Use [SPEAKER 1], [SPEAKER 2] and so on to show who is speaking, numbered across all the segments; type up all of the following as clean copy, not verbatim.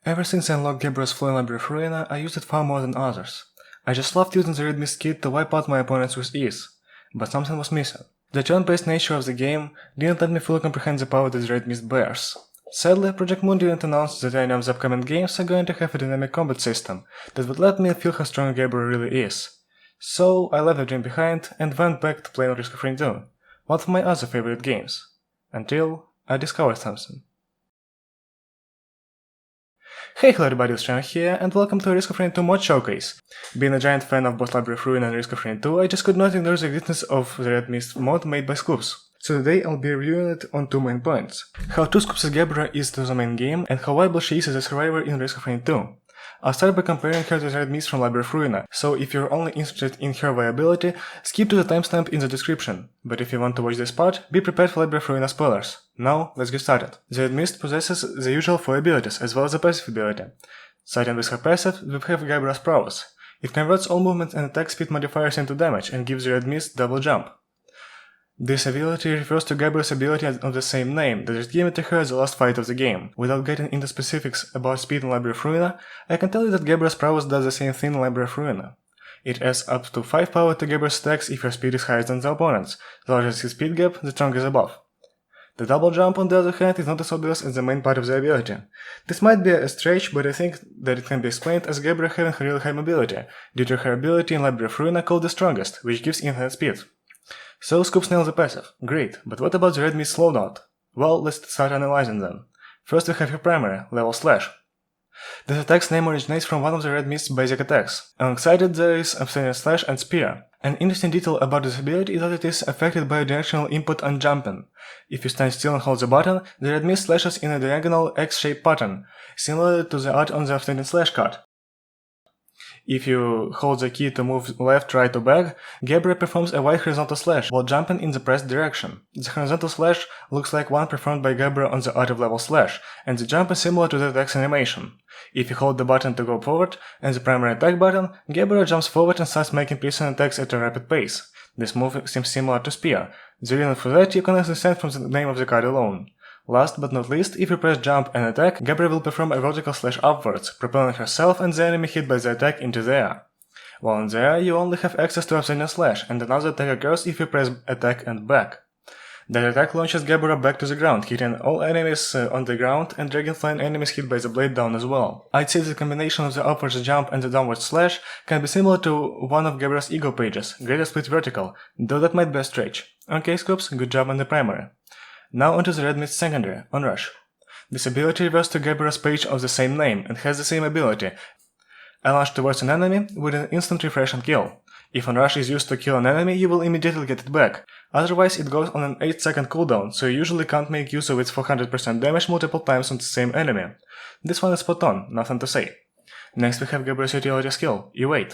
[SPEAKER 1] Ever since I unlocked Gabriel's flow in Library of Ruina, I used it far more than others. I just loved using the Red Mist kit to wipe out my opponents with ease. But something was missing. The turn-based nature of the game didn't let me fully comprehend the power that the Red Mist bears. Sadly, Project Moon didn't announce that any of the upcoming games are going to have a dynamic combat system that would let me feel how strong Gabriel really is. So I left the dream behind and went back to playing Risk of Rain 2, one of my other favorite games, until I discovered something. Hey hello everybody, it's Chan here, and welcome to Risk of Rain 2 mod showcase. Being a giant fan of both Library of Ruina and Risk of Rain 2, I just could not ignore the existence of the Red Mist mod made by Scoops. So today I'll be reviewing it on two main points: how true Scoops' Gabriel is to the main game, and how viable she is as a survivor in Risk of Rain 2. I'll start by comparing her to the Red Mist from Library of Ruina, so if you're only interested in her viability, skip to the timestamp in the description, but if you want to watch this part, be prepared for Library of Ruina spoilers. Now, let's get started. The Red Mist possesses the usual 4 abilities, as well as a passive ability. Starting with her passive, we have Gabriel's prowess. It converts all movement and attack speed modifiers into damage and gives the Red Mist double jump. This ability refers to Gabriel's ability of the same name that is given to her as the last fight of the game. Without getting into specifics about speed in Library of Ruina, I can tell you that Gabriel's prowess does the same thing in Library of Ruina. It adds up to 5 power to Gabriel's attacks if your speed is higher than the opponent's. The larger his speed gap, the stronger the buff. The double jump, on the other hand, is not as obvious as the main part of the ability. This might be a stretch, but I think that it can be explained as Gabriel having really high mobility, due to her ability in Library of Ruina called the Strongest, which gives infinite speed. So Scoops nails the passive. Great, but what about the Red Mist slowdown? Well, let's start analyzing them. First we have her primary, level Slash. This attack's name originates from one of the Red Mist's basic attacks. Alongside it there is Obsidian Slash and Spear. An interesting detail about this ability is that it is affected by a directional input on jumping. If you stand still and hold the button, the Red Mist slashes in a diagonal X-shaped pattern, similar to the art on the Obsidian Slash card. If you hold the key to move left, right or back, Gabriel performs a wide horizontal slash while jumping in the pressed direction. The horizontal slash looks like one performed by Gabriel on the art of level Slash, and the jump is similar to the attack's animation. If you hold the button to go forward and the primary attack button, Gabriel jumps forward and starts making precision attacks at a rapid pace. This move seems similar to Spear. The reason for that you can understand from the name of the card alone. Last but not least, if you press jump and attack, Gabriel will perform a vertical slash upwards, propelling herself and the enemy hit by the attack into the air. While in the air, you only have access to Obsidian Slash, and another attack occurs if you press attack and back. That attack launches Gabriel back to the ground, hitting all enemies on the ground and dragging flying enemies hit by the blade down as well. I'd say the combination of the upwards jump and the downward slash can be similar to one of Gabriel's ego pages, Greater Split Vertical, though that might be a stretch. Okay Scoops, good job on the primary. Now onto the Red Mist secondary, on Rush. This ability refers to Gabriel's page of the same name and has the same ability. A launch towards an enemy with an instant refresh and kill. If on Rush is used to kill an enemy, you will immediately get it back. Otherwise, it goes on an 8-second cooldown, so you usually can't make use of its 400% damage multiple times on the same enemy. This one is spot on, nothing to say. Next we have Gabriel's utility skill, Evade.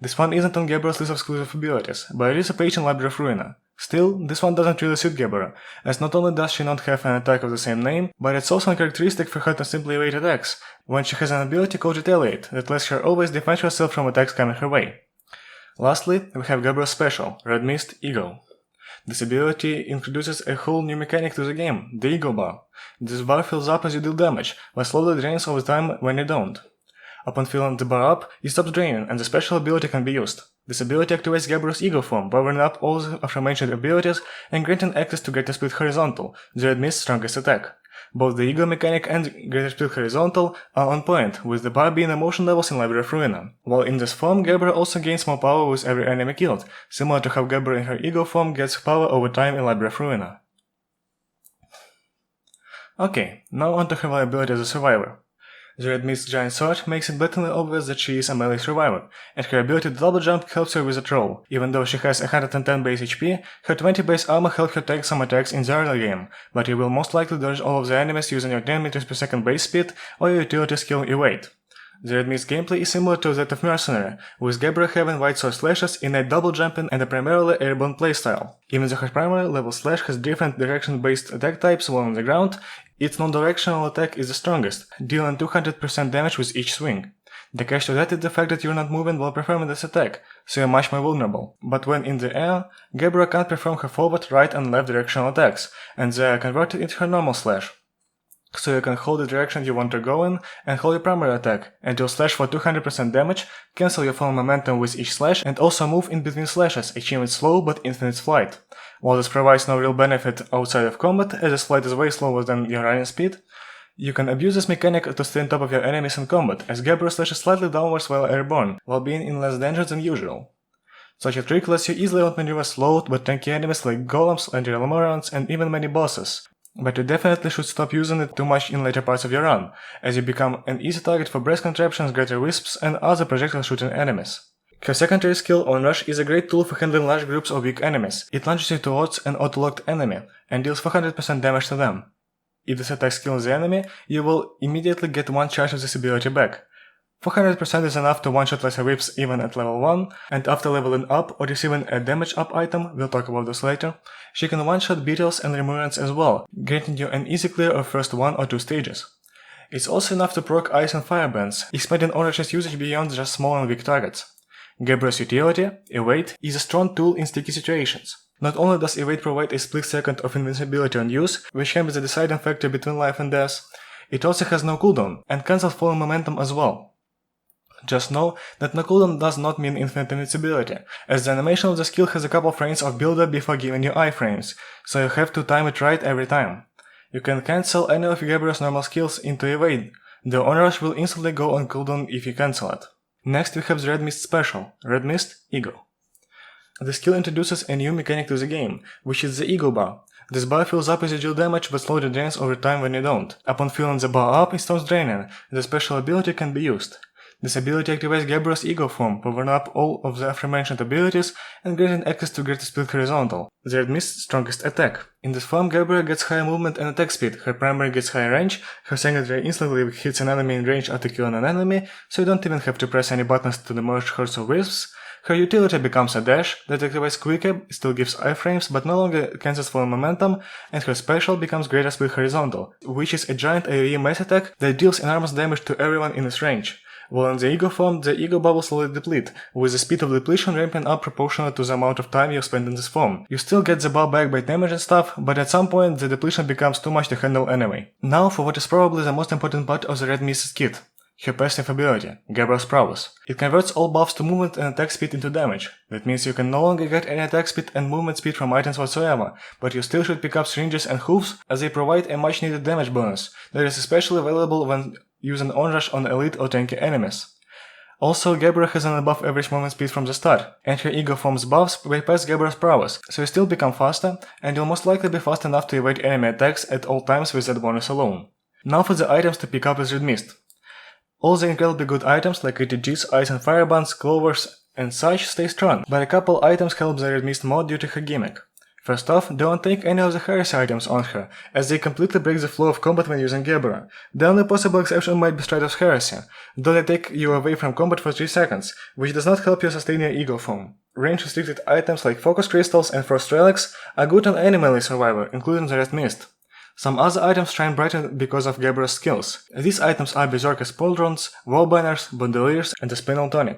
[SPEAKER 1] This one isn't on Gabriel's list of exclusive abilities, but it is a page in Library of Ruina. Still, this one doesn't really suit Gabriel, as not only does she not have an attack of the same name, but it's also uncharacteristic for her to simply evade attacks, when she has an ability called Retaliate that lets her always defend herself from attacks coming her way. Lastly, we have Gabriel's special, Red Mist Ego. This ability introduces a whole new mechanic to the game, the Ego Bar. This bar fills up as you deal damage, but slowly drains over time when you don't. Upon filling the bar up, it stops draining and the special ability can be used. This ability activates Gabriel's Ego form, powering up all the aforementioned abilities and granting access to Greater Split Horizontal, the Red Mist's strongest attack. Both the Ego mechanic and Greater Split Horizontal are on point, with the bar being emotion levels in Library of Ruina. While in this form, Gabriel also gains more power with every enemy killed, similar to how Gabriel in her Ego form gets power over time in Library of Ruina. Okay, now onto her viability as a survivor. The Red Mist's giant sword makes it blatantly obvious that she is a melee survivor, and her ability to double jump helps her with a troll. Even though she has 110 base HP, her 20 base armor helped her take some attacks in the early game, but you will most likely dodge all of the enemies using your 10 meters per second base speed or your utility skill Evade. The Red Mist gameplay is similar to that of Mercenary, with Gabriel having wide sword slashes, innate double jumping and a primarily airborne playstyle. Even though her primary level Slash has different direction-based attack types while on the ground, its non-directional attack is the strongest, dealing 200% damage with each swing. The catch to that is the fact that you're not moving while performing this attack, so you're much more vulnerable. But when in the air, Gabriel can't perform her forward, right and left directional attacks, and they are converted into her normal slash. so you can hold the direction you want to go in and hold your primary attack, and you'll slash for 200% damage, cancel your fall momentum with each slash, and also move in between slashes, achieving slow but infinite flight. While this provides no real benefit outside of combat, as this flight is way slower than your running speed, you can abuse this mechanic to stay on top of your enemies in combat, as Gabriel slashes slightly downwards while airborne, while being in less danger than usual. Such a trick lets you easily outmaneuver slowed but tanky enemies like golems, legendary morons, and even many bosses. But you definitely should stop using it too much in later parts of your run, as you become an easy target for breath contraptions, greater wisps, and other projectile shooting enemies. Her secondary skill, Onrush, is a great tool for handling large groups of weak enemies. It launches you towards an auto-locked enemy, and deals 400% damage to them. If this attack kills the enemy, you will immediately get one charge of this ability back. 400% is enough to one-shot lesser whips even at level 1, and after leveling up or receiving a damage up item, we'll talk about this later, she can one-shot beetles and remurants as well, granting you an easy clear of first 1 or 2 stages. It's also enough to proc ice and fire bands, expanding Onrush's usage beyond just small and weak targets. Gabriel's utility, Evade, is a strong tool in sticky situations. Not only does Evade provide a split second of invincibility on use, which can be the deciding factor between life and death, it also has no cooldown, and cancels falling momentum as well. Just know that no cooldown does not mean infinite invincibility, as the animation of the skill has a couple frames of build-up before giving you iframes, so you have to time it right every time. You can cancel any of Gabriel's normal skills into Evade. The Onrush will instantly go on cooldown if you cancel it. Next we have the Red Mist special, Red Mist Ego. The skill introduces a new mechanic to the game, which is the Ego bar. This bar fills up as you deal damage but slowly drains over time when you don't. Upon filling the bar up, it stops draining. The special ability can be used. This ability activates Gabriel's Ego form, powering up all of the aforementioned abilities and granting access to greater speed horizontal, the Red Mist's strongest attack. In this form, Gabriel gets higher movement and attack speed, her primary gets higher range, her secondary instantly hits an enemy in range after killing an enemy, so you don't even have to press any buttons to demolish hordes of wisps. Her utility becomes a dash that activates quicker, still gives iframes but no longer cancels falling momentum, and her special becomes greater speed horizontal, which is a giant AoE mass attack that deals enormous damage to everyone in its range. While in the Ego form, the Ego bubble slowly deplete, with the speed of depletion ramping up proportional to the amount of time you spend in this form. You still get the bar back by damage and stuff, but at some point the depletion becomes too much to handle anyway. Now for what is probably the most important part of the Red Mist's kit. Her passive ability, Gabriel's Prowess. It converts all buffs to movement and attack speed into damage. That means you can no longer get any attack speed and movement speed from items whatsoever, but you still should pick up syringes and hooves as they provide a much needed damage bonus that is especially valuable when using Onrush on elite or tanky enemies. Also, Gabriel has an above average movement speed from the start, and her Ego form's buffs bypass Gabriel's Prowess, so you still become faster, and you'll most likely be fast enough to evade enemy attacks at all times with that bonus alone. Now for the items to pick up with Red Mist. All the incredibly good items like ATGs, Ice and Fire Bands, Clovers, and such stay strong, but a couple items help the Red Mist mod due to her gimmick. First off, don't take any of the heresy items on her, as they completely break the flow of combat when using Gabriel. The only possible exception might be Strider's Heresy, though they take you away from combat for 3 seconds, which does not help you sustain your Ego form. Range-restricted items like Focus Crystals and Frost Relics are good on any melee survivor, including the Red Mist. Some other items shine brighter because of Gabriel's skills. These items are Berserker's Pauldrons, Wall Banners, Bandoliers, and the Spinal Tonic.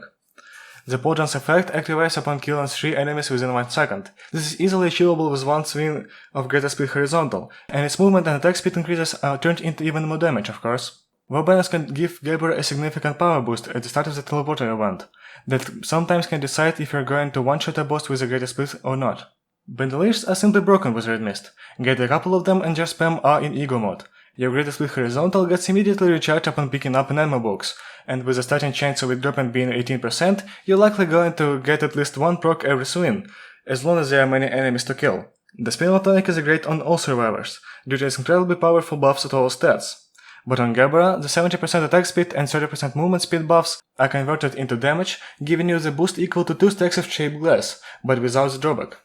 [SPEAKER 1] The Pauldron's effect activates upon killing 3 enemies within 1 second. This is easily achievable with one swing of greater speed horizontal, and its movement and attack speed increases are turned into even more damage, of course. Wall Banners can give Gabriel a significant power boost at the start of the teleporter event, that sometimes can decide if you're going to one-shot a boss with a greater speed or not. Bandoliers are simply broken with Red Mist. Get a couple of them and just spam R in Ego mode. Your greater speed horizontal gets immediately recharged upon picking up an ammo box, and with the starting chance of it dropping being 18%, you're likely going to get at least one proc every swing, as long as there are many enemies to kill. The Spinal Tonic is great on all survivors, due to its incredibly powerful buffs to all stats. But on Gabriel, the 70% attack speed and 30% movement speed buffs are converted into damage, giving you the boost equal to 2 stacks of shaped glass, but without the drawback.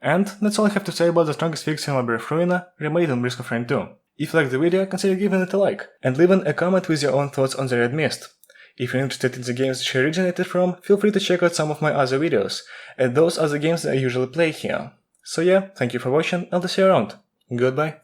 [SPEAKER 1] And that's all I have to say about the strongest fix in Library of Ruina, remade on Risk of Rain 2. If you liked the video, consider giving it a like, and leaving a comment with your own thoughts on the Red Mist. If you're interested in the games she originated from, feel free to check out some of my other videos, and those are the games that I usually play here. So yeah, thank you for watching, and I'll see you around. Goodbye.